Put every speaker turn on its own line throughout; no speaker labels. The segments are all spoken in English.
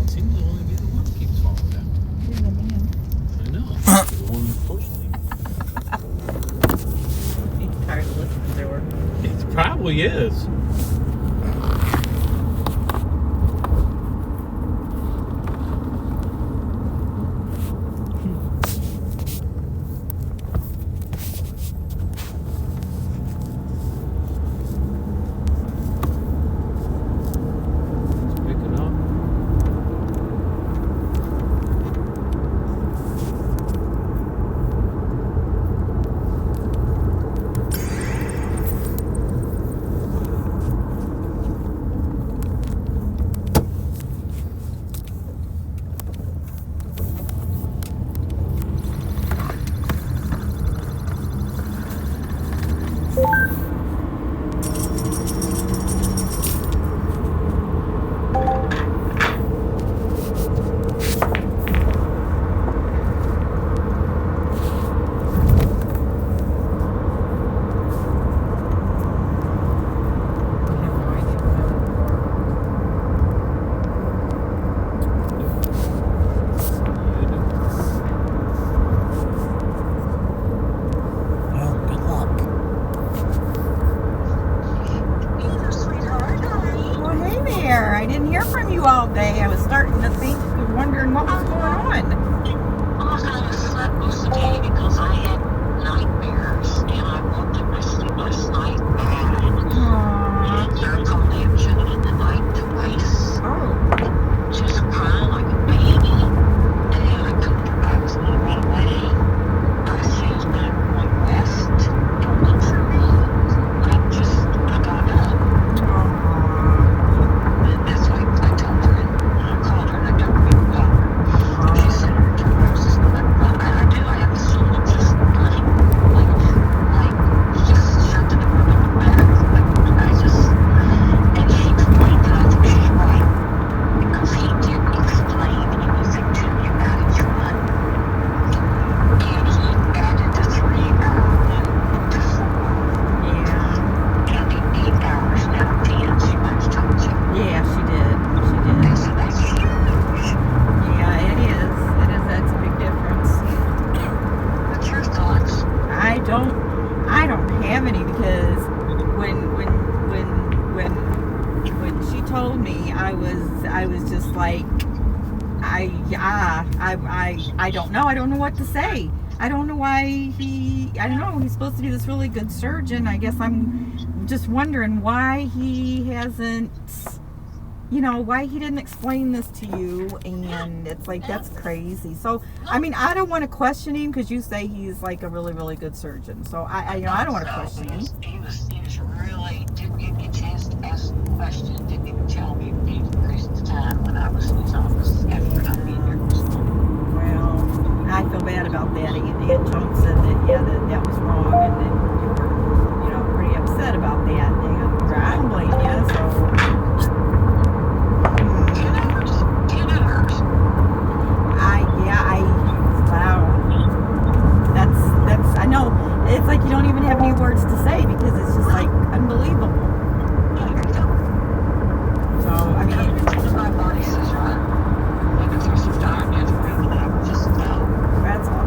seems to only be the one that keeps falling down.
You're the man.
I know. The one that's pushing me.
He's tired of listening to her.
It probably is.
All day. I was starting to think, wondering what was going on.
I kind of slept most of the day because I had nightmares, and I woke up my sleep last night and miracle nature in the night twice.
Oh.
Just crying like a baby, and I told her I was going to run away. I said, I'm going west. Don't look for me. I got up. That's why I told her, and I called her, and I told her about her. She said, I do. I have a soul just like just shut the door in the back. And she explained that I think she's right. Because he didn't explain anything to me about each one. And he added the 3-hour one to 4.
Yeah.
And the 8 hours now 10. She might have told you.
Yeah, she did. She did.
So that's huge.
Yeah, it is. That's a big difference.
What's your thoughts?
I don't have any, because when she told me, I was just like, I don't know. I don't know what to say. I don't know why he's supposed to be this really good surgeon. I guess I'm just wondering why he hasn't, why he didn't explain this to you. And it's like, that's crazy. So, I mean, I don't want to question him, because you say he's like a really, really good surgeon. So I don't want to question him.
He was really, didn't give me a chance to ask the question, didn't even tell me he increased the time when I was in his office after I'd been there this morning.
Well, I feel bad about that. Aunt Joan said that was wrong, and then you were, pretty upset about that. And I don't blame you. So
10 hours.
Wow. That's. I know. It's like you don't even have any words to say, because it's just like unbelievable. So I mean,
my body says, right, maybe there's some time yet for him, and I would just know.
that's all.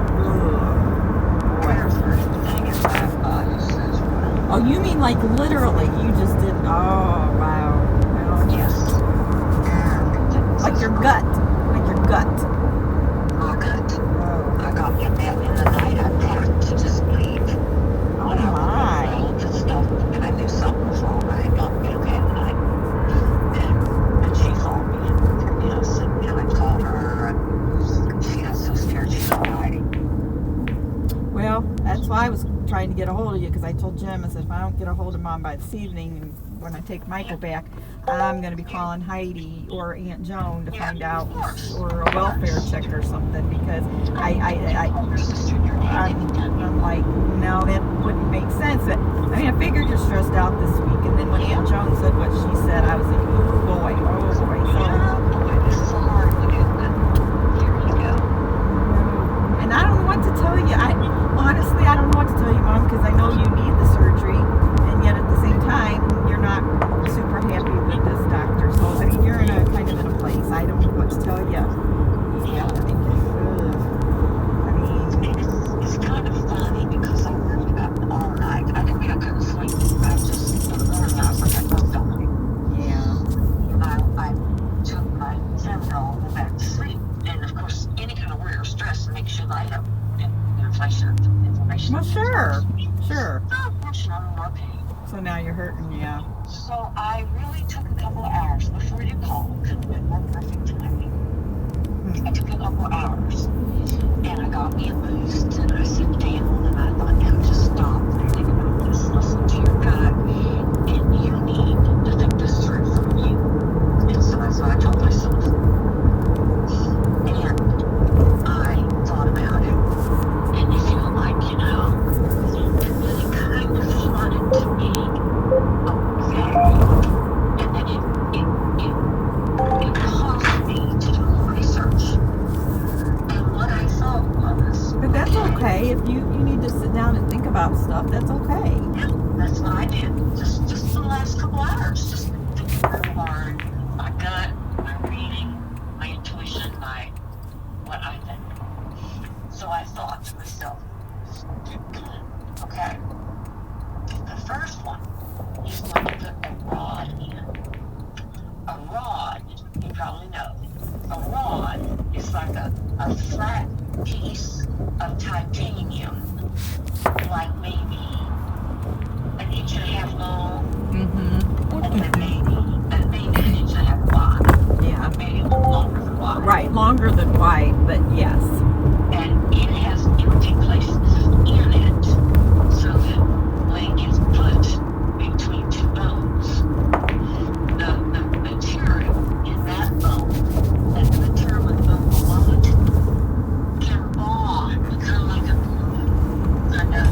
Where's everything in my body says, right.
Oh, you mean like literally? You just did. Oh, wow. Well,
Yes.
like your gut.
My gut. I got in that in the night. I packed to just leave.
Oh my.
And stuff, and I knew something was wrong. I had not been okay that night. And she called me, and I called her, and she got so scared she started hiding.
Well, that's why I was trying to get a hold of you, because I told Jim, I said, if I don't get a hold of Mom by this evening, and when I take Michael back, I'm going to be calling Heidi or Aunt Joan to find out, or a welfare check or something, because I'm like, no, that wouldn't make sense. I mean, I figured you're stressed out this week, and then when Aunt Joan said what she said, I was like, oh boy. So,
This is a hard one, isn't it? Here you go.
and I don't know what to tell you. Honestly, I don't know what to tell you, Mom, because I know you need the surgery, and yet at the same time, you're not super happy with this doctor. So, I mean, you're in a place. I don't know what to tell you're hurting, yeah.
So I really took a couple of hours before you called. Could have been more perfect timing. I took a couple of hours, and I got me a boost, and I sat down, and I thought, now just stop and think about this. Listen to your gut, and you need to think this through for you. And so that's what I told myself. And I thought about it, and you feel like, and then it kind of flooded to me. Okay. And then it caused me to do a little research. And what I thought was,
But that's okay. If you need to sit down and think about stuff, that's okay.
yeah, that's what I did. Just the last couple hours, just thinking real hard. My gut, my reading, my intuition, what I think. So I thought to myself, okay, the first one is going to put a rod in. A rod, you probably know. A rod is like a flat piece of titanium, like maybe an inch and a half long, and then maybe an inch and a half wide.
Yeah.
Maybe a little longer than wide.
Right, longer than wide, but yes.
And it has empty places in it, so that when it gets put between two bones, the material in that bone and the material in the bone below it can bond, kind of like a glue, kind of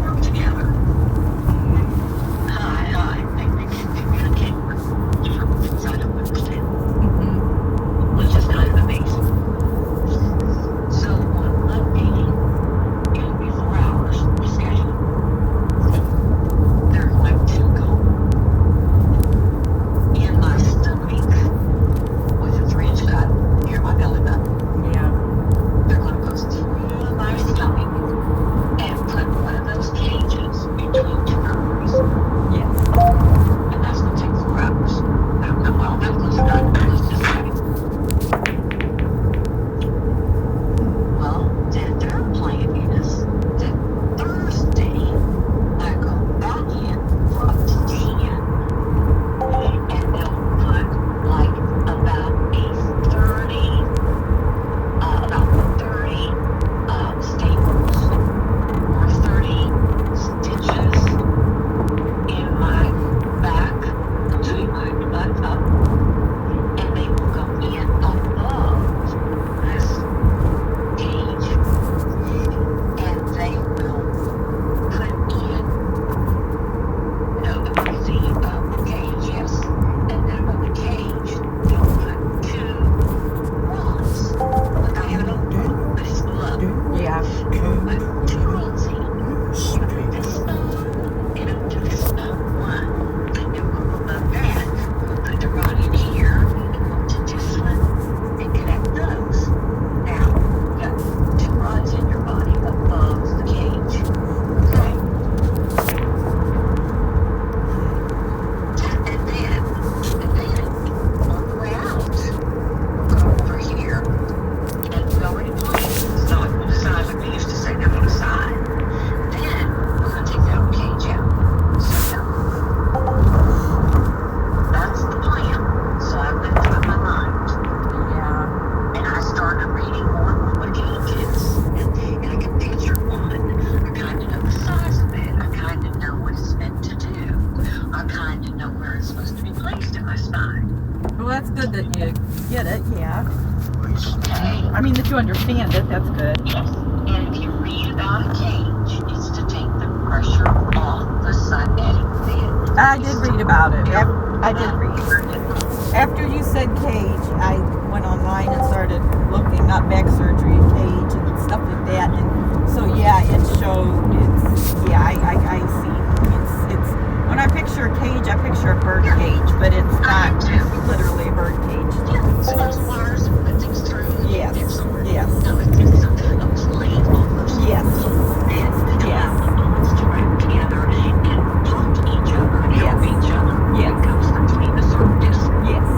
work together. They communicate with different things I don't understand, which is kind of amazing. So on Monday, it'll be 4 hours scheduled. They're going to go in my stomach with a 3-inch cut near my belly button.
Yeah.
They're going to go through my stomach and put one of those cages between two arteries.
Yes.
And that's going to take 4 hours. Well, that was just like, well, then their plan is that Thursday I go back in for up to 10, and they'll put like about 30 staples or 30 stitches in my back between my butt up, and they will go in above this cage, and they will put in, the cage, yes, and then on the cage, they'll put 2 rods, like I have an old one, but it's glove.
Yeah.
Put 2 rods in, up to this bone, and up to this bone, 1, and they'll go above that, put the rod in here, and go to this one, and connect those. Now, you got 2 rods in your body above the cage, okay? And then, on the way out, we'll go over here, and we already planned. It's not on the side like we used to say, not on the side. Then, we're going to take that cage out. So, that's the plan. So I went through my mind,
Yeah.
and I started reading more and more what a cage is. And I can picture one. I kind of know the size of it. I kind of know what it's meant to do. I kind of know where it's supposed to be placed in my spine.
Well, that's good that you get it, yeah.
Okay?
I mean, that you understand it, that's good.
Yes. And if you read about a cage, it's to take the pressure off the cymatic bed.
I did read about it. I did read. After you said cage, I went online and started looking up back surgery and cage and stuff like that. And so, yeah, it showed, I see. It's when I picture a cage, I picture a bird cage, but it's not literally a bird cage.
Yeah, so those wires put things through.
Yes, yes.
No, it's a plate almost.
Yes.
And allow the bones to wrap together and talk to each other and help each other.
Yes.
It goes between the surface.
Yes.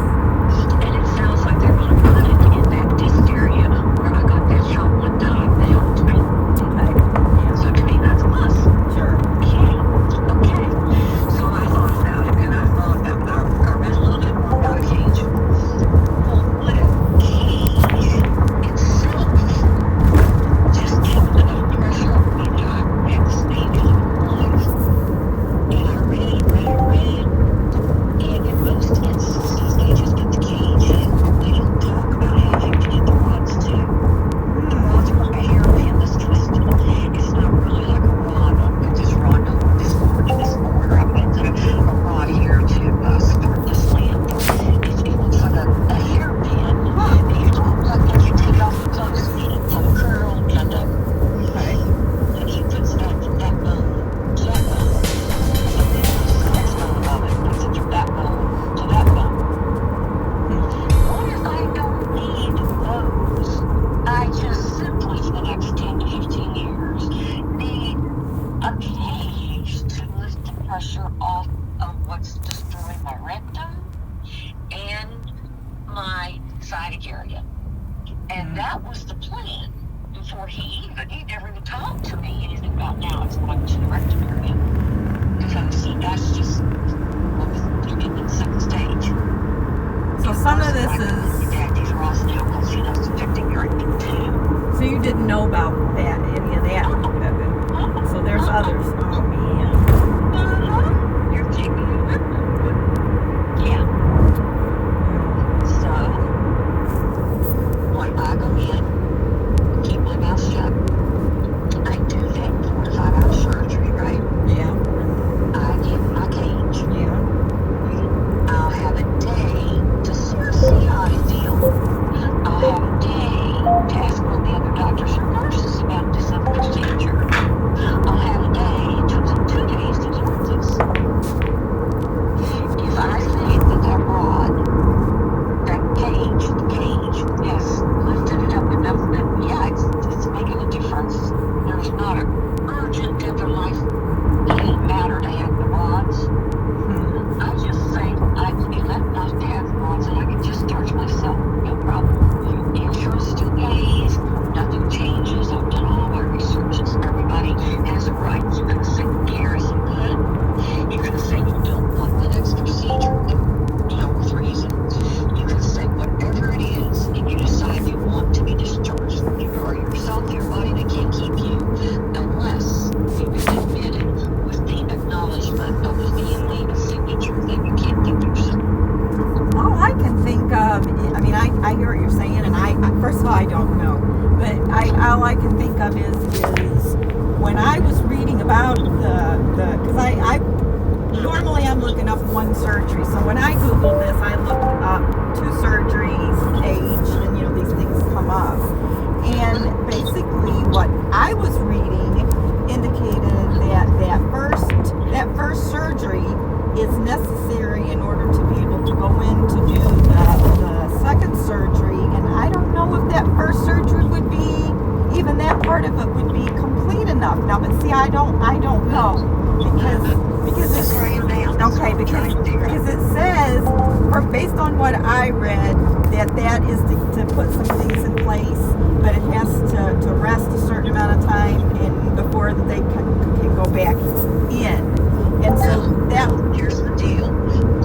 And it sounds like they're going to put it in that disc area where I got that shot one time that helped me.
Okay.
So to me, that's a plus.
Sure.
Okay. appendicitis area. And that was the plan before he never even talked to me anything about now it's going to the rectum area. Because see, that's just what was in second stage.
So some of this is.
These are all now because it's affecting your rectum too.
So you didn't know about that, any of that. So there's others. Oh man.
You're kidding. Yeah. So, when I go in, keep my mouth shut. I do that 4 to 5 hour surgery, right?
Yeah.
I get in my cage.
Yeah.
I'll have a day to sort of see how I feel. I'll have a day to ask all the other doctors or nurses about this other procedure. I'll have a day, it took them 2 days to do this. If I think that rod, that cage, the cage, has lifted it up enough that, yeah, it's making a difference. There's not an urgent death or life matter to have the rods. I just think I could be let enough to have the rods and I can discharge myself, no problem. Insurance still pays, nothing changes, I've done all my researches. Everybody has a right. You can say the care isn't good. You can say you don't want the next procedure, with reason. You can say whatever it is, and you decide you want to be discharged. You are yourself, your body, they can't keep you unless you've been admitted with the acknowledgement of the VA signature that you can't give yourself.
All I can think of, I mean, I hear what you're saying, and I first of all, I don't know, but all I can think of is when I was reading about because I normally I'm looking up one surgery, so when I Googled this, I looked up 2 surgeries, age, and these things come up, and basically what I was reading indicated that first surgery is necessary in order to be able to go in to do the second surgery, and I don't know if that first surgery would be, even that part of it would be complete enough. Now, but see, I don't know, because it's, okay, because it says, or based on what I read, that is to put some things in place, but it has to rest a certain amount of time and before they can go back in. And so that,
here's the deal.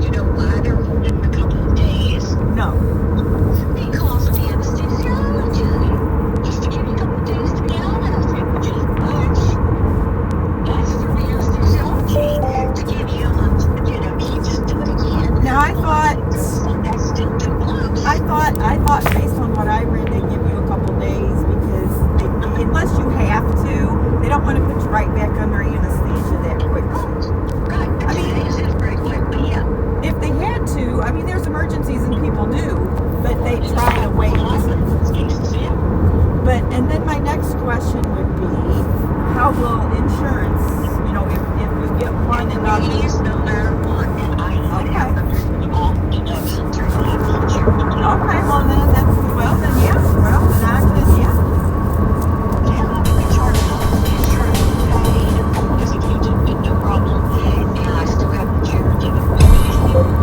You know why they're holding a couple of days?
No.
Because of the anesthesiology. Just to give you a couple of days to get out of it, which is much. That's for the anesthesiology. To give you you just do it again.
Now I thought
that's still too close.
I thought based on what I read, they give you a couple days because unless you have to, they don't want to put you right back under anesthesia that quick.
Right.
I mean,
Days is very quick, but yeah.
If they had to, I mean, there's emergencies and people do, but they try to wait. But, and then my next question would be, how will insurance, if you get one and not
It is no matter what, and I have all deductions through the insurance.
Okay, well then then yeah, well then I could, yeah.
Yeah, you can charge the insurance paid as if you didn't get no problem, and I still have the charity that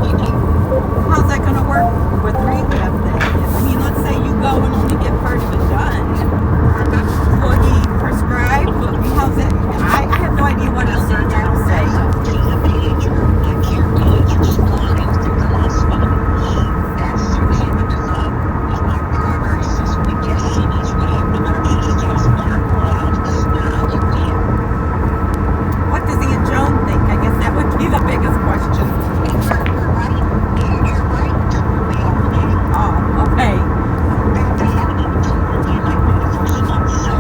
we do.
How's that going to work with rehab then? I mean, let's say you go and only get part of it done. Will he prescribe? How's that? I have no idea what a surgeon will say.
She's a pager, a care pager, supplying through the hospital. That's through him and is my primary assistant. Yes, she needs rehab. No matter if she just has some medical out, then I'll get rehab.
What does Aunt Joan think? I guess that would be the biggest question.
You're right. You're right. We are ready.
Oh, okay.
They haven't even told me yet, like the first month, so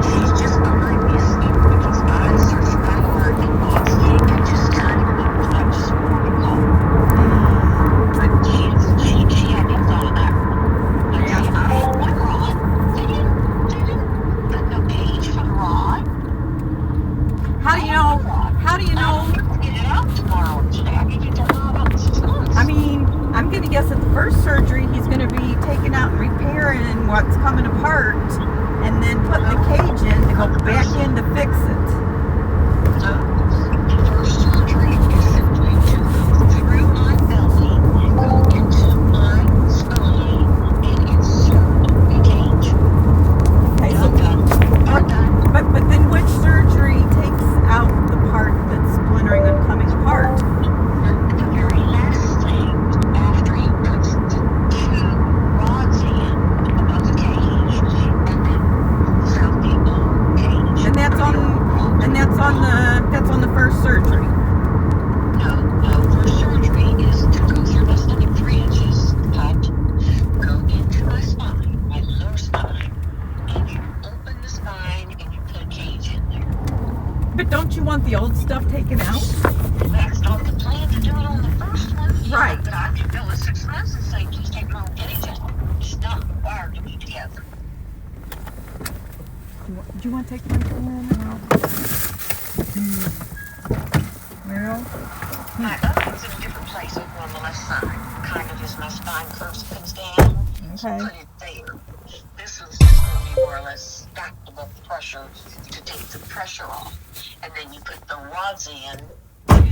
she's just behind me asleep because I searched my heart and thoughts and just kind of I'm just protocol. But she hadn't thought of that. But see, I had one rod. They didn't put no cage for the rod.
How do you know?
I'm get it out tomorrow or today. I can get that rod out in 6 months.
I mean, I'm going to guess at the first surgery, he's going to be taking out and repairing what's coming apart and then putting the cage in to go back in to fix it.
So, the first surgery is simply to go through my belly, go into my spine,
the old stuff taken out?
That's not the plan to do it on the first one.
Right.
But I could go with 6 months and say, please take it home any job. It's not required to be together.
Do you want to take my phone? Well,
My oven's in a different place over on the left side. Kind of as my spine curves comes down. So
okay.
put it there. This one's just going to be more or less stacked above the pressure to take the pressure off. And then you put the rods in to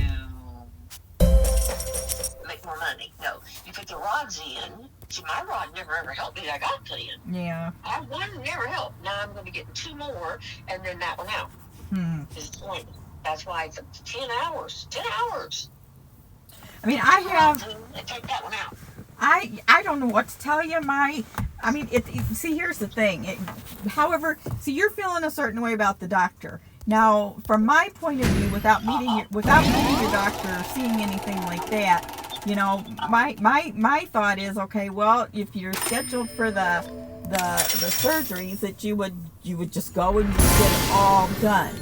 make more money. No, you put the rods in. See, my rod never ever helped me. I got put in.
Yeah.
I had one never helped. Now I'm going to get 2 more and then that one out. Is the point. That's why it's up to 10 hours. 10 hours.
I mean, I have.
And take that one out.
I don't know what to tell you. See, here's the thing. However, you're feeling a certain way about the doctor. Now, from my point of view, without meeting your doctor or seeing anything like that, you know, my thought is, okay, well, if you're scheduled for the surgeries, that you would just go and you get it all done.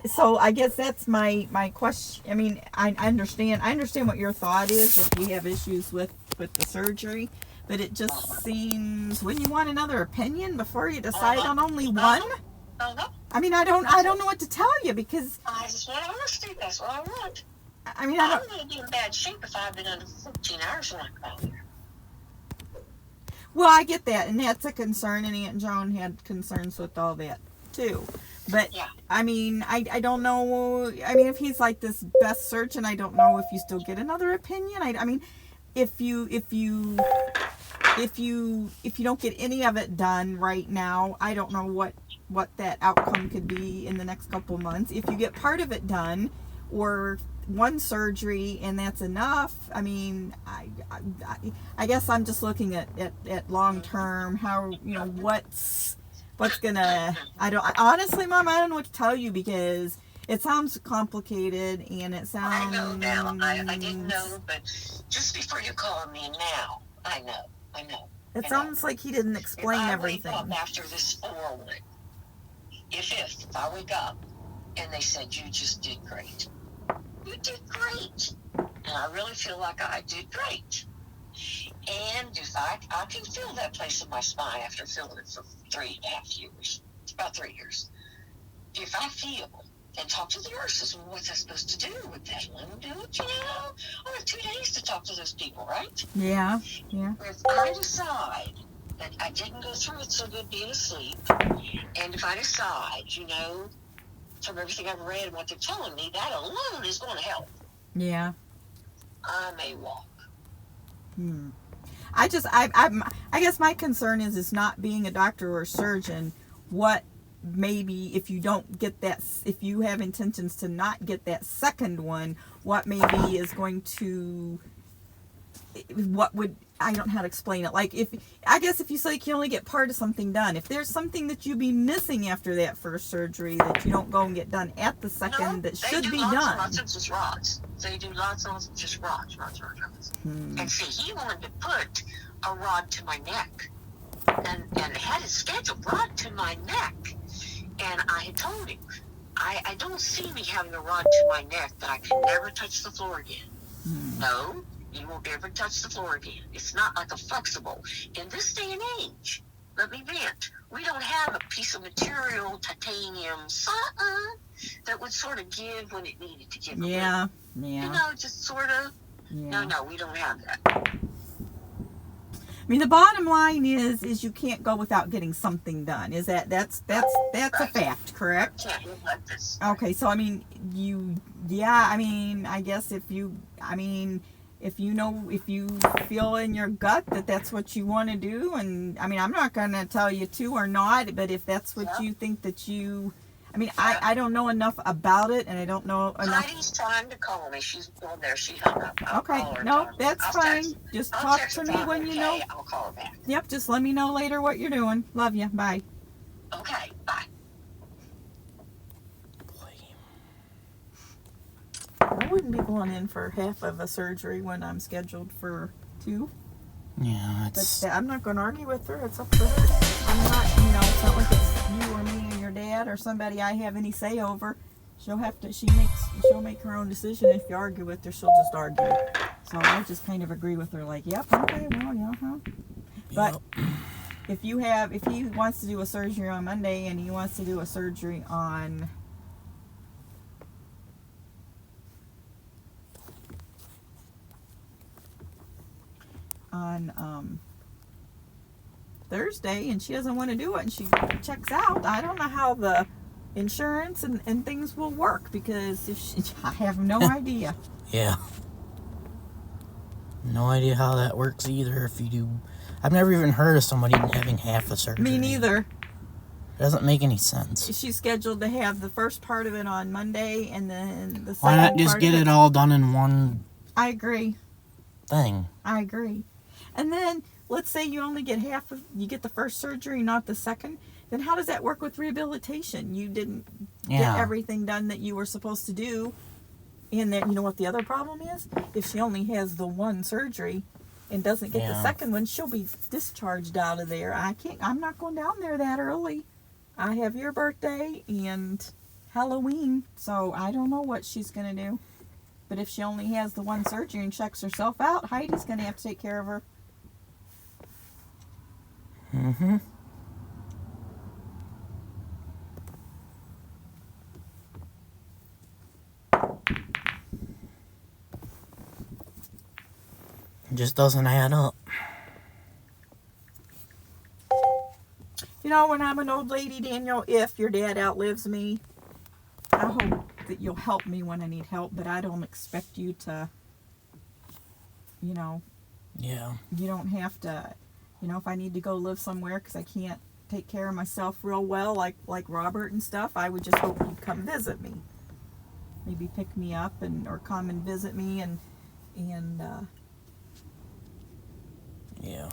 So I guess that's my question. I mean, I understand what your thought is if you have issues with the surgery, but it just seems, wouldn't you want another opinion before you decide on only one? I mean, I don't know what to tell you because
I just want honesty. That's what I want.
I mean,
I'm going to be in bad shape if I've been under 14 hours when I come out here.
Well, I get that, and that's a concern, and Aunt Joan had concerns with all that too. But
yeah.
I mean, I don't know. I mean, if he's like this best surgeon, I don't know if you still get another opinion. I mean, if you don't get any of it done right now, I don't know what that outcome could be in the next couple months. If you get part of it done, or one surgery and that's enough, I mean, I guess I'm just looking at long term, how, you know, what's gonna, honestly, Mom, I don't know what to tell you because it sounds complicated and it sounds...
I know now. I didn't know, but just before you call me now, I know.
It sounds like he didn't explain everything.
If I wake up after this 4-1, if I wake up and they said, you just did great. You did great. And I really feel like I did great. And if I can feel that place in my spine after feeling it for 3.5 years. It's about 3 years. If I feel and talk to the nurses, well, what's that supposed to do with that? Let them do it, you know? I have 2 days to talk to those people, right?
Yeah.
If I decide that I didn't go through it so good being asleep, and if I decide, you know, from everything I've read and what they're telling me, that alone is going to help.
Yeah.
I may walk.
I guess my concern is not being a doctor or a surgeon. What maybe if you don't get that, if you have intentions to not get that second one, what maybe is going to, I don't know how to explain it. Like, I guess if you say you can only get part of something done, if there's something that you be missing after that first surgery that you don't go and get done at the second, that should be done.
Lots of just rods. They do lots of just rods. And see, he wanted to put a rod to my neck, and had it scheduled rod to my neck. And I had told him, I don't see me having a rod to my neck that I can never touch the floor again. No. You won't ever touch the floor again. It's not like a flexible. In this day and age, let me vent, we don't have a piece of material, titanium, that would sort of give when it needed to give.
Yeah.
You know, just sort of.
Yeah.
No, we don't have that.
I mean, the bottom line is you can't go without getting something done. Is that's right. A fact, correct?
I can't live like this.
Okay, so I mean, I guess if you feel in your gut that that's what you want to do, and I mean, I'm not going to tell you to or not, but if that's what you think that you, I mean, I don't know enough about it, and I don't know enough.
Heidi's trying to call me. She's on there. She hung up.
Okay, no, that's fine. Just talk to me when you know.
I'll call her back.
Yep, just let me know later what you're doing. Love you. Bye.
Okay, bye.
I wouldn't be going in for half of a surgery when I'm scheduled for 2.
Yeah,
But I'm not going to argue with her. It's up to her. I'm not, it's not like it's you or me and your dad or somebody I have any say over. She'll make her own decision. If you argue with her, she'll just argue. So I just kind of agree with her, like, yep, okay, well, yeah, huh. But if he wants to do a surgery on Monday and he wants to do a surgery on Thursday and she doesn't want to do it and she checks out, I don't know how the insurance and things will work, because I have no idea.
Yeah. No idea how that works either. If you do, I've never even heard of somebody having half a surgery.
Me neither.
It doesn't make any sense.
She's scheduled to have the first part of it on Monday and then the second.
Why not just get it all done in one
I agree.
thing?
I agree. And then let's say you only get you get the first surgery, not the second. Then how does that work with rehabilitation? You didn't get everything done that you were supposed to do. And that, you know what the other problem is? If she only has the one surgery and doesn't get the second one, she'll be discharged out of there. I'm not going down there that early. I have your birthday and Halloween, so I don't know what she's going to do. But if she only has the one surgery and checks herself out, Heidi's going to have to take care of her.
Mm-hmm. It just doesn't add up.
You know, when I'm an old lady, Daniel, if your dad outlives me, I hope that you'll help me when I need help, but I don't expect you to, you know.
Yeah.
You don't have to, you know, if I need to go live somewhere because I can't take care of myself real well, like Robert and stuff, I would just hope you'd come visit me. Maybe pick me up or come and visit me and
yeah.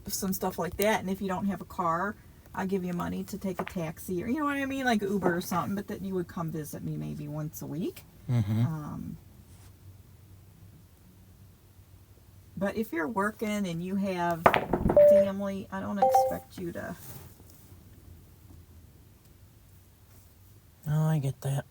some stuff like that. And if you don't have a car, I'll give you money to take a taxi, or you know what I mean, like Uber or something, but that you would come visit me maybe once a week.
Mm-hmm.
But if you're working and you have family, I don't expect you to.
No, I get that.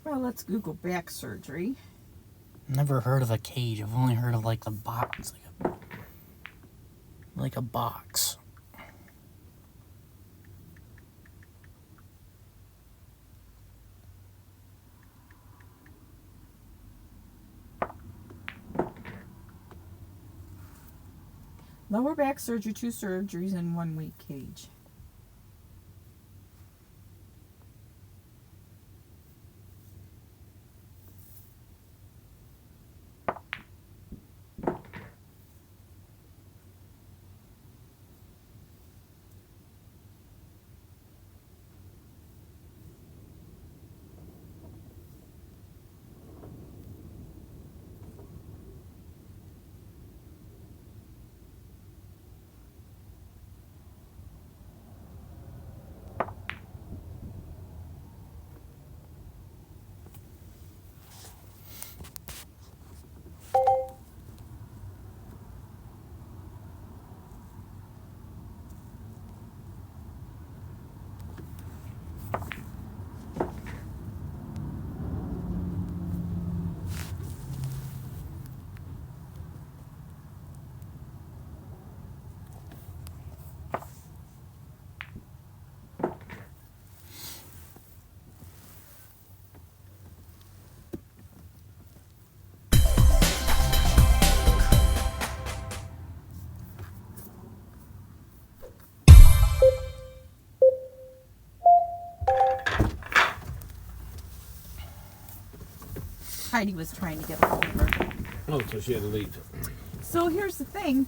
Well, let's Google back surgery.
Never heard of a cage. I've only heard of like the box, like a box.
Lower back surgery, 2 surgeries in 1 week cage. Heidi was trying to get a hold of her.
Oh, so she had to leave.
So here's the thing.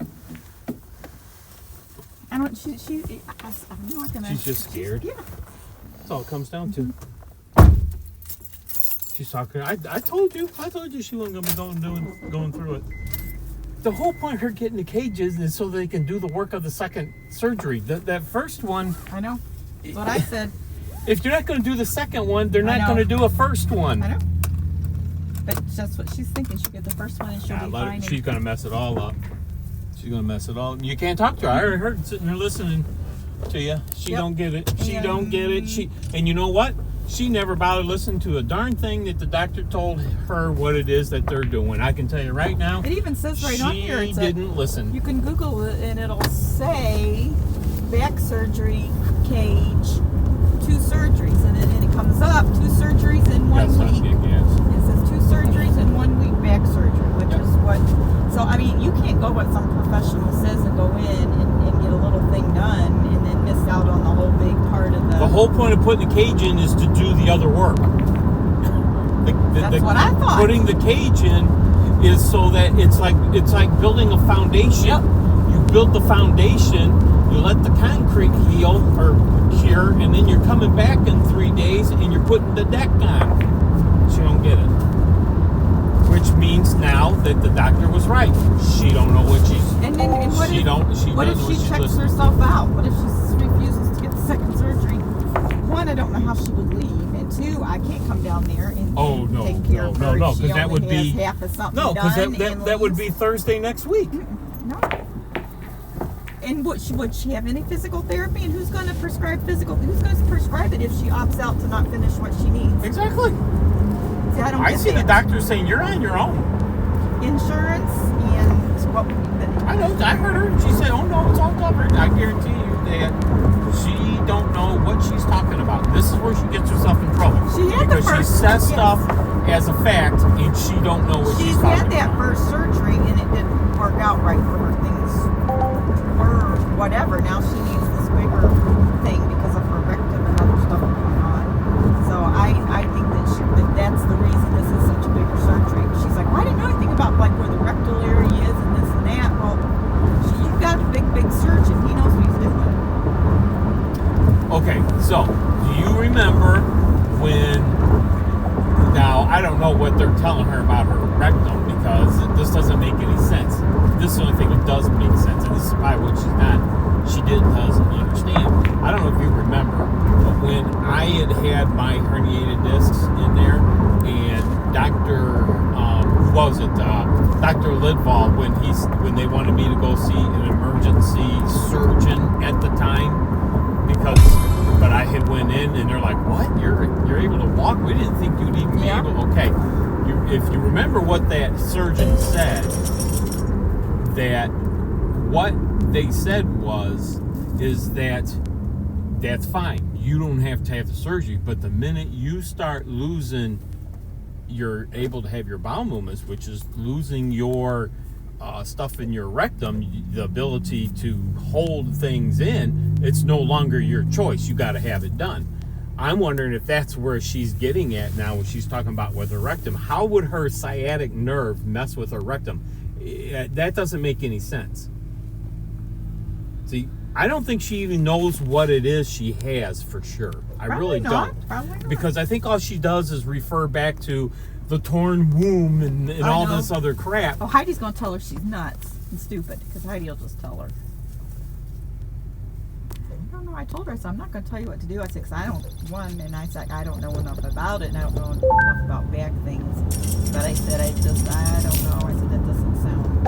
I'm not gonna.
She's just scared.
Yeah.
That's all it comes down to. She's talking. I told you she wasn't gonna be going through it. The whole point of her getting the cages is so they can do the work of the second surgery. That first one.
I know. That's what I said.
If you're not going to do the second one, they're
I
not
know.
going to do a first one.
I know. But that's what she's thinking. She'll get the first one and she'll be fine.
She's going to mess it all up. She's going to mess it all. You can't talk to her. I already heard her sitting there listening to you. She
Yep.
don't get it. She
And-
don't get it. And you know what? She never bothered listening to a darn thing that the doctor told her what it is that they're doing. I can tell you right now.
It even says right on here.
She didn't listen.
You can Google it and it'll say back surgery, cage, 2 surgeries. And it comes up 2 surgeries in 1
That's not
week.
big, yes.
It says 2 surgeries in 1 week back surgery, which
Yep.
is what. So, I mean, you can't go what some professional says and go in and get a little thing done and then miss out on the whole big part of
The whole point of putting the cage in is to do the other work.
That's what I thought.
Putting the cage in is so that it's like building a foundation.
Yep.
You build the foundation, you let the concrete heal or cure, and then you're coming back in 3 days and you're putting the deck on. She don't get it. Which means now that the doctor was right. She don't know what she's.
And what
she
if,
don't. She
what if
doesn't know
she
what she's
checks
listening to.
herself out? What if she refuses to get the second surgery? 1, I don't know how she would leave, and 2, I can't come down there and take care of her.
No,
if
because
she
that
only
would
has
be
half of something
no, because
done
that would
leaves.
be Thursday next week.
No. And would she have any physical therapy? And who's going to prescribe physical? Who's going to prescribe it if she opts out to not finish what she needs?
Exactly.
See, I don't
I
get
see the
that.
doctor saying you're on your own.
Insurance and what?
I know. I heard her. She said, "Oh no, it's all covered." I guarantee you that she don't know what she's talking about. This is where she gets herself in trouble.
She had the
because she
first-
says
yes.
stuff as a fact, and she don't know what she's
She's
talking
had that
about.
first surgery and it didn't work out right for her. Things or whatever. Now she needs this bigger thing because of her rectum and other stuff going on. So I think that's the reason this is such a bigger surgery. She's like, well, I didn't know anything about like where the rectal area is and this and that. Well, you've got a big surgeon. He knows what he's doing.
Okay, so do you remember when? Now I don't know what they're telling her about her rectum because this doesn't make any sense. This is the only thing that doesn't make sense, and this is probably what she doesn't understand. I don't know if you remember, but when I had my herniated discs in there, and Dr. Dr. Lidval, when they wanted me to go see an emergency surgeon at the time, but I had went in and they're like, "What? You're able to walk? We didn't think you'd even
Yeah.
be able." Okay, if you remember what that surgeon said, that what they said is that that's fine. You don't have to have the surgery, but the minute you start losing, you're able to have your bowel movements, which is losing your stuff in your rectum, the ability to hold things in, it's no longer your choice. You got to have it done. I'm wondering if that's where she's getting at now when she's talking about with her rectum. How would her sciatic nerve mess with her rectum? That doesn't make any sense. See, I don't think she even knows what it is she has for sure. I really don't.
Probably not.
Because I think all she does is refer back to the torn womb and
I
all
know.
this other crap.
Oh, Heidi's going to tell her she's nuts and stupid because Heidi will just tell her. I don't know. I told her, I said, I'm not going to tell you what to do. I said, 'cause I don't know enough about it and I don't know enough about back things. But I said, I don't know. I said, that doesn't sound.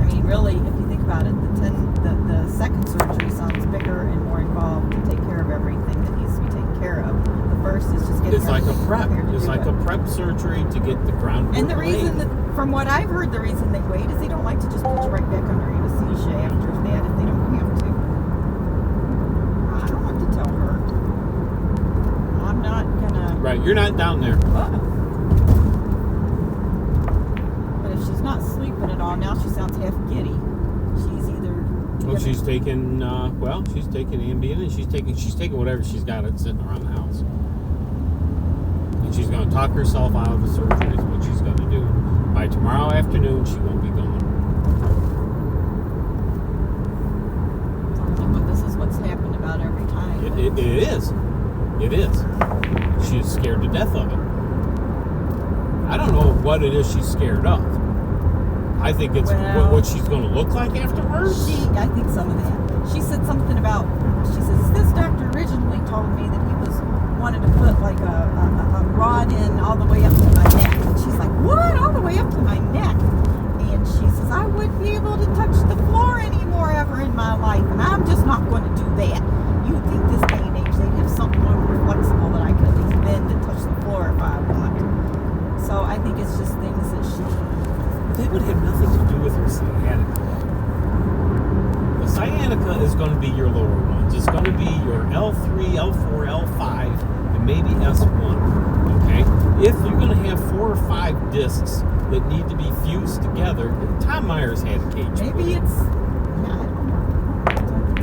I mean, really, if you think about it, the second surgery sounds bigger and more involved to take care of everything that needs to be taken care of. The first is just getting
It's like a
everything
prep.
prepared to
It's
do
like
it.
a prep surgery to get the groundwork
And the reason
laid.
that, from what I've heard, the reason they wait is they don't like to just put you right back under anesthesia after that if they don't have to. I don't want to tell her. I'm not gonna.
Right, you're not down there.
But if she's not sleeping at all, now she sounds half giddy. She's either.
Well, she's taking she's taking Ambien and she's taking whatever she's got sitting around the house. And she's going to talk herself out of the surgery is what she's going to do. By tomorrow afternoon, she won't be going.
But this is what's happened about every time.
It is. It is. She is scared to death of it. I don't know what it is she's scared of. I think it's what she's going to look like afterwards.
I think some of that. She said something about, she says, this doctor originally told me that he was wanted to put like a rod in all the way up to my neck. And she's like, what? All the way up to my neck? And she says, I wouldn't be able to touch the floor anymore ever in my life, and I'm just not going to do that. You'd think this day and age they'd have something more flexible that I could at least bend and touch the floor if I want. So I think it's just things that she...
That would have nothing to do with her sciatica. The sciatica is going to be your lower ones. It's going to be your L3, L4, L5, and maybe S1. Okay? If you're going to have 4 or 5 discs that need to be fused together, Tom Myers had a cage.
Maybe it's... Yeah, I don't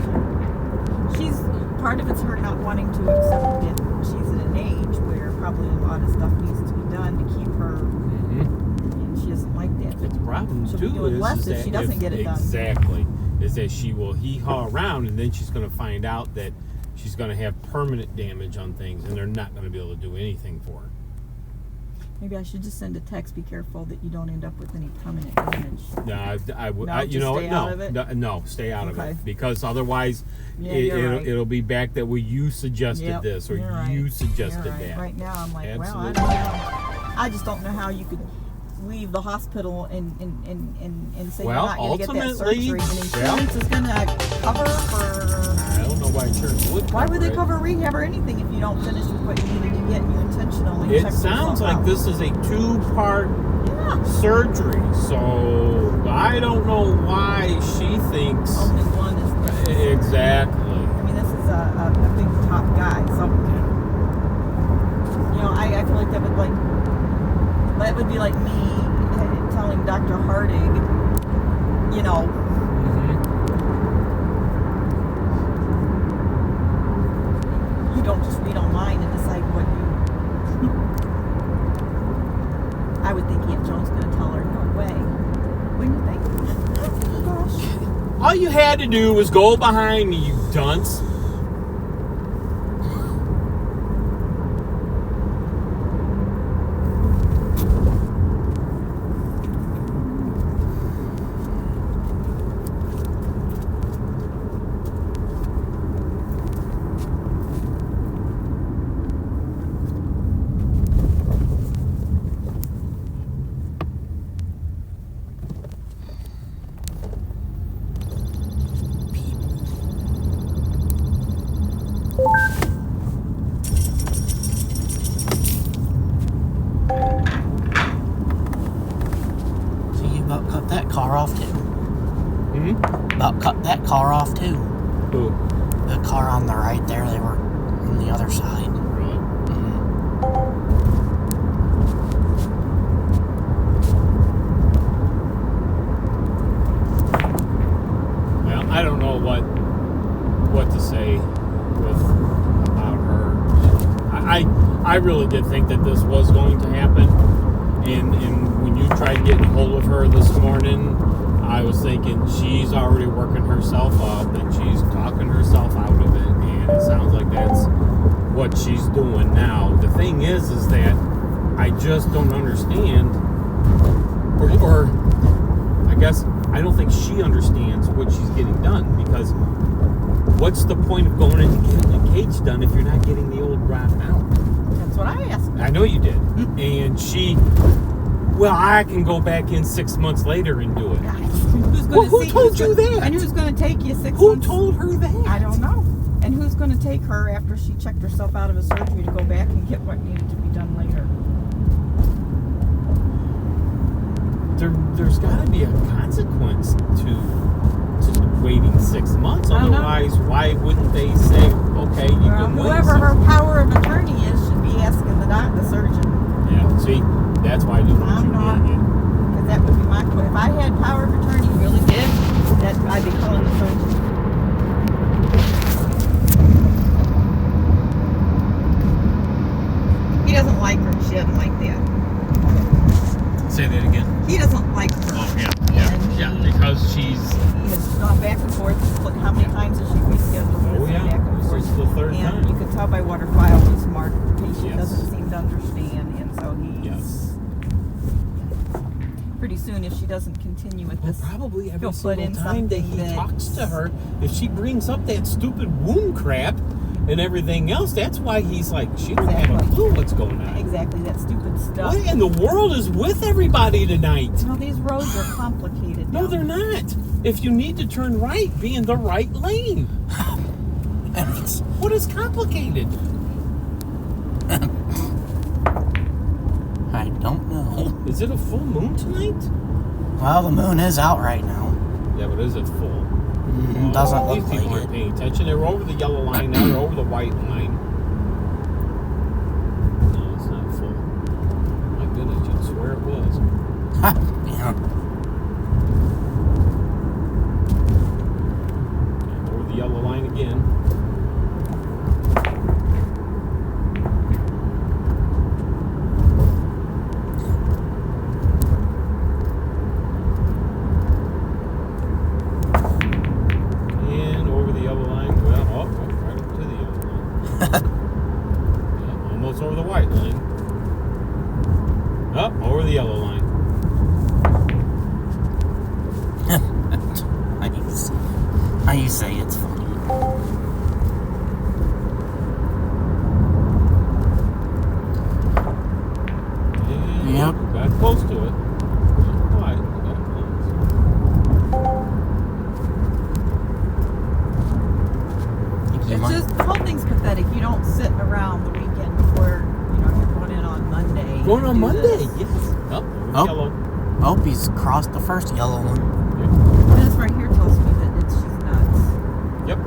know. She's... Part of it's her not wanting to accept it. She's at an age where probably a lot of stuff needs to be done to keep her... And she doesn't like that.
But the problem,
She'll
too,
be doing less
is
if she doesn't get it done.
Exactly. Is that she will hee-haw around, and then she's going to find out that she's going to have permanent damage on things, and they're not going to be able to do anything for her.
Maybe I should just send a text. Be careful that you don't end up with any permanent damage.
No, I would.
No,
You know what?
stay out of it?
No, stay out of
Okay.
it, because otherwise,
Yeah, you're right.
it'll be back that well, you suggested
Yep,
this or
you're right.
you suggested
You're right.
that.
Right now, I'm like, well, I
Absolutely.
don't know. I just don't know how you could leave the hospital and say
Well,
you're not going to get that
ultimately,
surgery, and insurance is going to cover for.
I don't know why insurance would.
Why would they
it.
cover rehab or anything if you don't finish with what you needed to get and you intentionally
It
check
sounds
yourself
like
out?
this is a 2-part
Yeah.
surgery, so I don't know why she thinks
Only one is the.
exactly.
I mean, this is a big top guy, so you know, I feel like that would be like me telling Dr. Hardig, you know, you don't just read online and decide what you. I would think Aunt Joan's going to tell her, no way. Wouldn't you think? Oh gosh.
All you had to do was go behind me, you dunce.
So you about cut that car off too. About cut that car off too.
Who?
The car on the right there, they were on the other side.
Really? Well, I don't know what to say about her. I really did think that this was going to happen, and when you tried getting hold of her this morning, I was thinking she's already working herself up and she's talking herself out of it, and it sounds like that's what she's doing now. The thing is that I just don't understand, or I guess I don't think she understands what she's getting done, because what's the point of going in to getting the cage done if you're not getting the old rod out?
That's what I asked.
I know you did. And she, well, I can go back in 6 months later and do it. Who told you that?
And who's going to take you 6 months?
Who told her that?
I don't know. And who's going to take her after she checked herself out of a surgery to go back and get what needed to be done later?
There's got to be a consequence to waiting 6 months.
I don't know.
Otherwise, why wouldn't they say, okay, you
Well,
can wait
whoever
6
her power of attorney is should be asking the surgeon.
Yeah, see, that's why I didn't want
I'm
you
not.
getting it.
Because that would be my question. If I had power of attorney, really did, that I'd be calling the surgeon. He doesn't like her. She doesn't like that.
Say that again.
He doesn't like her.
Oh, yeah,
And
yeah,
he-
because she's,
He has gone back and forth. How many times has she rescheduled?
oh
He has
yeah,
gone back and
this
forth.
is the third
And
time.
you can tell by what her file is marked. The patient
Yes.
doesn't seem to understand, and so he's
Yes.
pretty soon, if she doesn't continue with
Well,
this,
probably every
he'll put
single
in
time that he
something
talks to her, if she brings up that stupid womb crap, and everything else. That's why he's like, she don't have a
Exactly.
clue what's going on.
Exactly, that stupid stuff.
What in the world is with everybody tonight?
No, these roads are complicated.
No,
now.
they're not. If you need to turn right, be in the right lane. What is complicated?
I don't know.
Is it a full moon tonight?
Well, the moon is out right now.
Yeah, but is it full?
Doesn't
These
look
people
like
aren't
it.
paying attention. They were over the yellow line, now they're over the white line. No, it's not full. My goodness, you'd swear it was.
Yeah.
Okay, over the yellow line again. And over the yellow line. Well, right up to the yellow line. Yeah, almost over the white line. Up, over the yellow line.
How you say it's funny.
And
Yep.
got close to it. Not quite, but got close.
Think you
It's
might-
just, the whole thing's pathetic. You don't sit around the weekend before, you're going in on Monday.
Going
to
on
do
Monday,
this.
yes. Up, over
Oh.
yellow.
Oh, he's crossed the first yellow one.
This right here tells me that she's nuts.
Yep.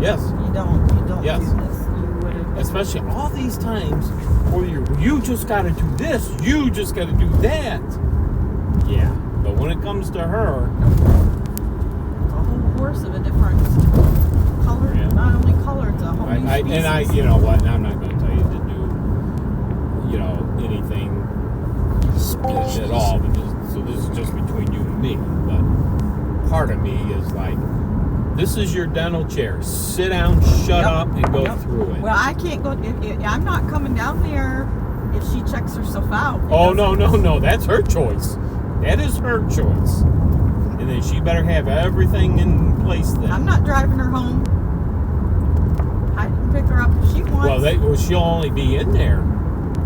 Yes.
You don't
Yes.
do this. You would have.
Especially all these times where you just got to do this, you just got to do that. Yeah. But when it comes to her,
A whole horse of a different color.
Yeah.
Not only color, it's a whole new species.
you know what? I'm not going to tell you to do, anything at all. So this is just between you and me. But part of me is like, this is your dental chair. Sit down, shut
Yep.
up, and go
Yep.
through it.
Well, I can't go. I'm not coming down there if she checks herself out.
Oh, no. That's her choice. That is her choice. And then she better have everything in place then.
I'm not driving her home. I can pick her up if she wants.
Well, she'll only be in there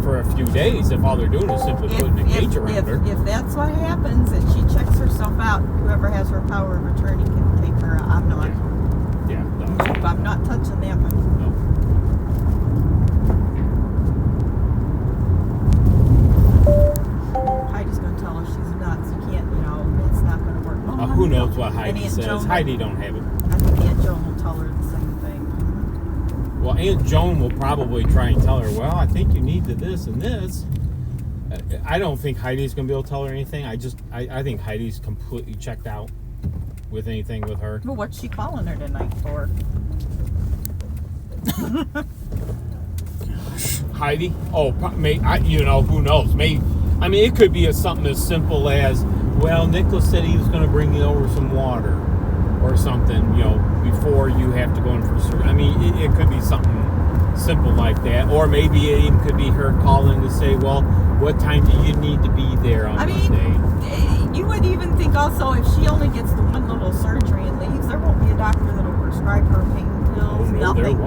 for a few days if all they're doing is simply putting a cage around her.
If that's what happens and she checks herself out, whoever has her power of attorney can take her out. I'm not.
Yeah, no.
Nope, I'm not touching that one.
No.
Heidi's gonna tell her she's nuts. You can't, it's not gonna work. Oh,
Who
no.
knows what
And
Heidi
Aunt
says?
Joan-
Heidi don't have it.
I think Aunt Joan will tell her the same thing.
Well, Aunt Joan will probably try and tell her, well, I think you need to this and this. I don't think Heidi's going to be able to tell her anything. I think Heidi's completely checked out with anything with her.
Well, what's she calling her tonight for?
Heidi? Oh, who knows? Maybe. I mean, it could be something as simple as, well, Nicholas said he was going to bring you over some water or something, before you have to go in for surgery. I mean, it could be something simple like that. Or maybe it even could be her calling to say, well, what time do you need to be there on Monday?
You would even think also if she only gets the one little surgery and leaves, there won't be a doctor that'll prescribe her pain pills.
Oh, no, there
Nothing.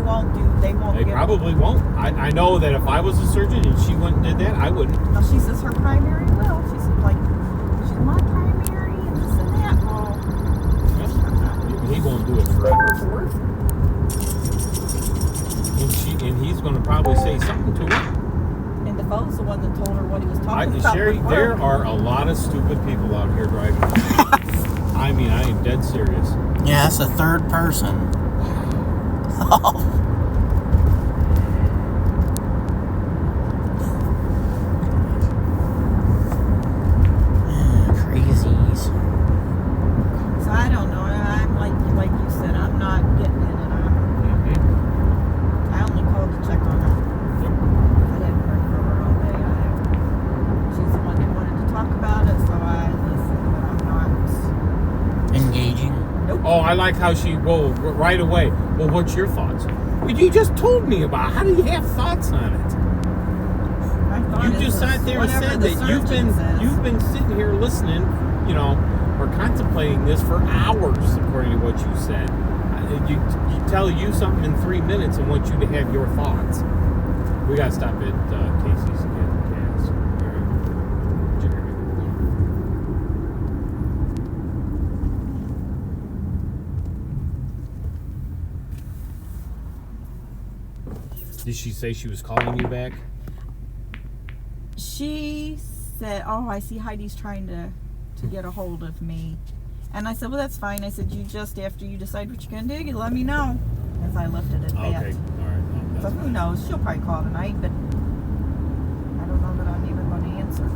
won't.
They won't
They
give
probably won't. I know that if I was a surgeon and she went and did that, I wouldn't.
No, she says her primary will. She's like, she's my primary and this and that. Well,
He won't do it forever. And he's going to probably say something to her.
and Defoe's the one that told her what he was talking about.
Sherry,
with
there
work.
are a lot of stupid people out here driving. I mean, I am dead serious.
Yeah, that's a third person. Oh. Crazies.
So I don't know. I'm like you said, I'm not getting in it. I only called to check on her. I hadn't heard from her all day. She's the one that wanted to talk about it, so I listened, but I'm not.
Engaging.
Nope.
Oh, I like how she, right away. Well, what's your thoughts? Well, you just told me about it. How do you have thoughts on it?
My thought
You
is
just sat there and
whatever
said
the
that you've
surgeon says.
been sitting here listening, or contemplating this for hours, according to what you said. you tell you something in 3 minutes and want you to have your thoughts. We gotta stop at Casey's and get gas. All right. Jeremy. Did she say she was calling you back?
She said, "Oh, I see Heidi's trying to get a hold of me," and I said, "Well, that's fine." I said, "You just after you decide what you're gonna do, you let me know." As I left it at
Okay.
that.
All right. Oh,
So who knows? She'll probably call tonight, but I don't know that I'm even going to answer.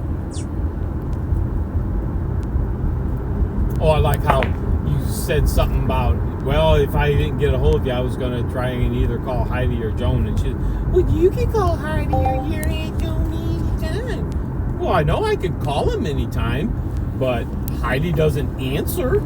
Oh, I like how you said something about, well, if I didn't get a hold of you, I was going to try and either call Heidi or Joan. And she, well, you can call Heidi or your Aunt Joan anytime. Well, I know I could call him anytime, but Heidi doesn't answer.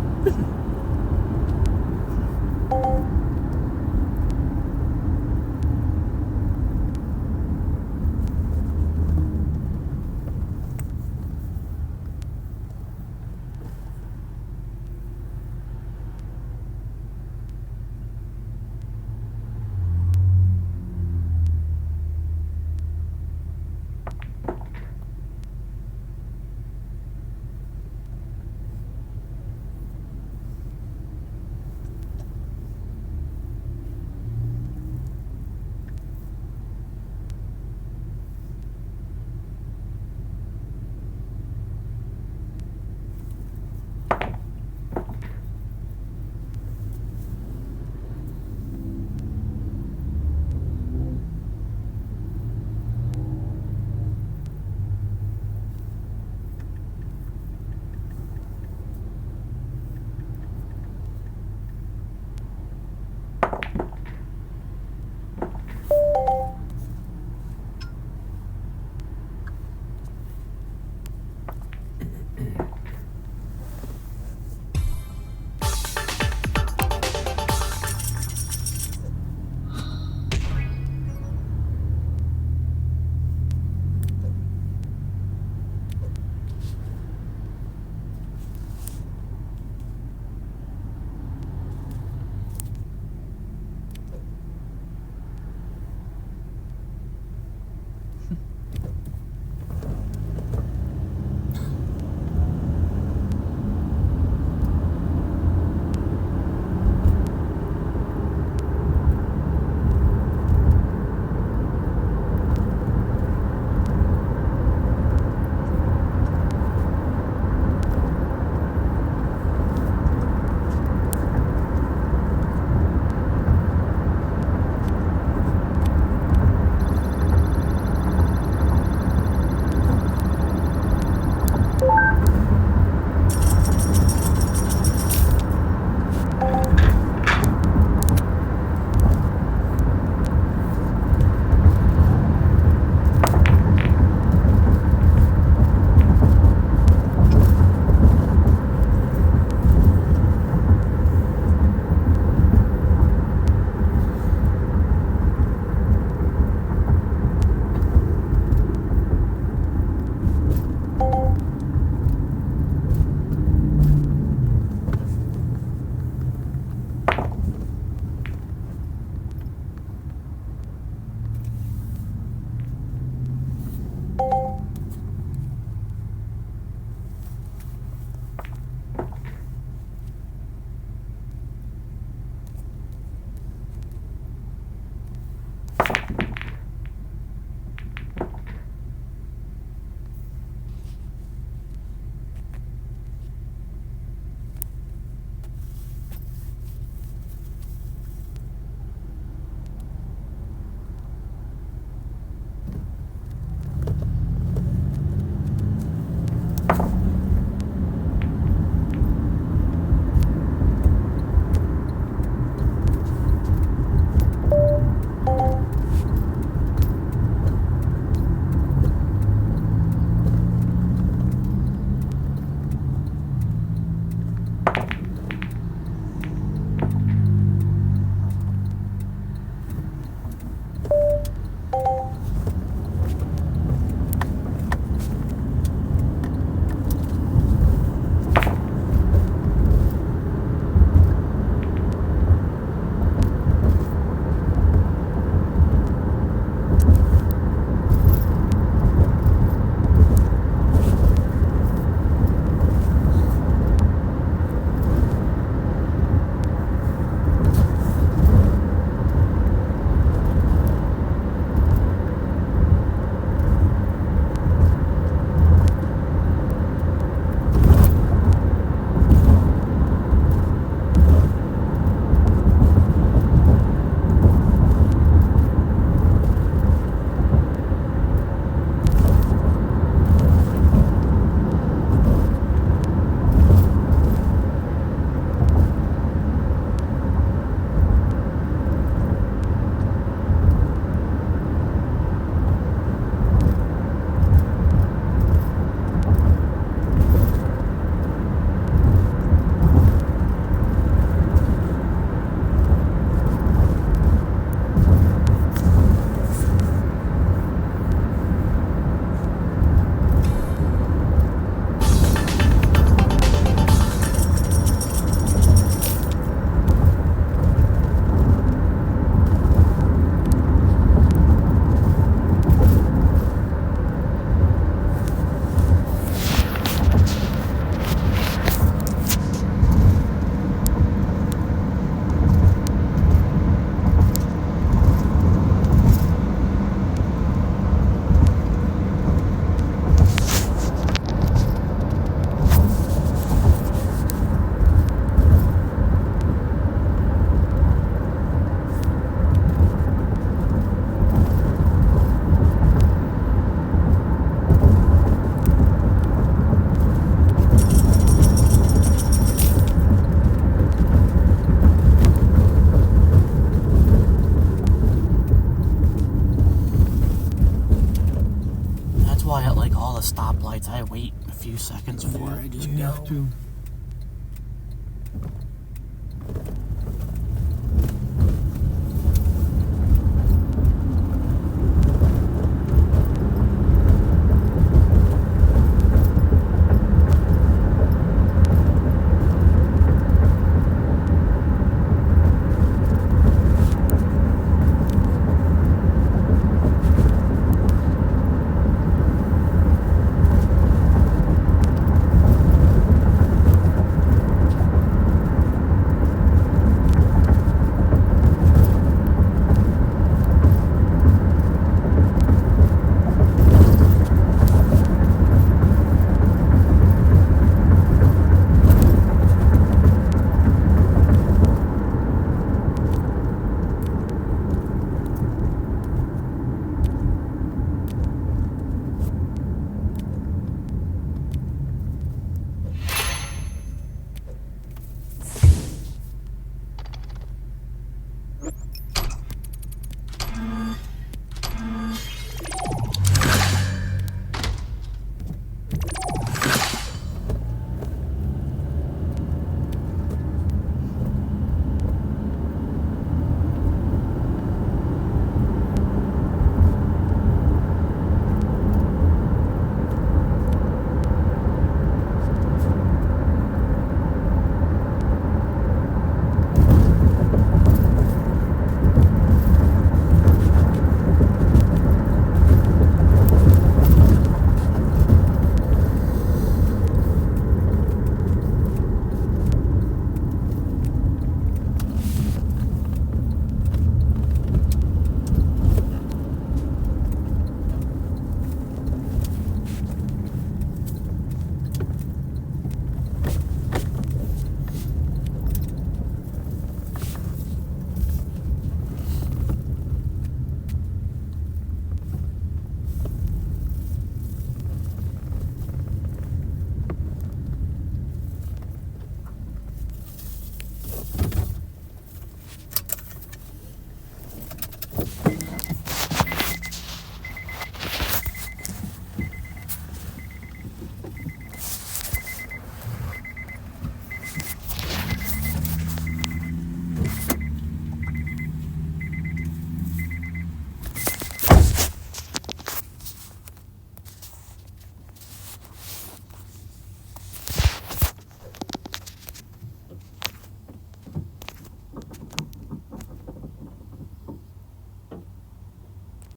stoplights, I wait a few seconds before I just
You
go.
have to.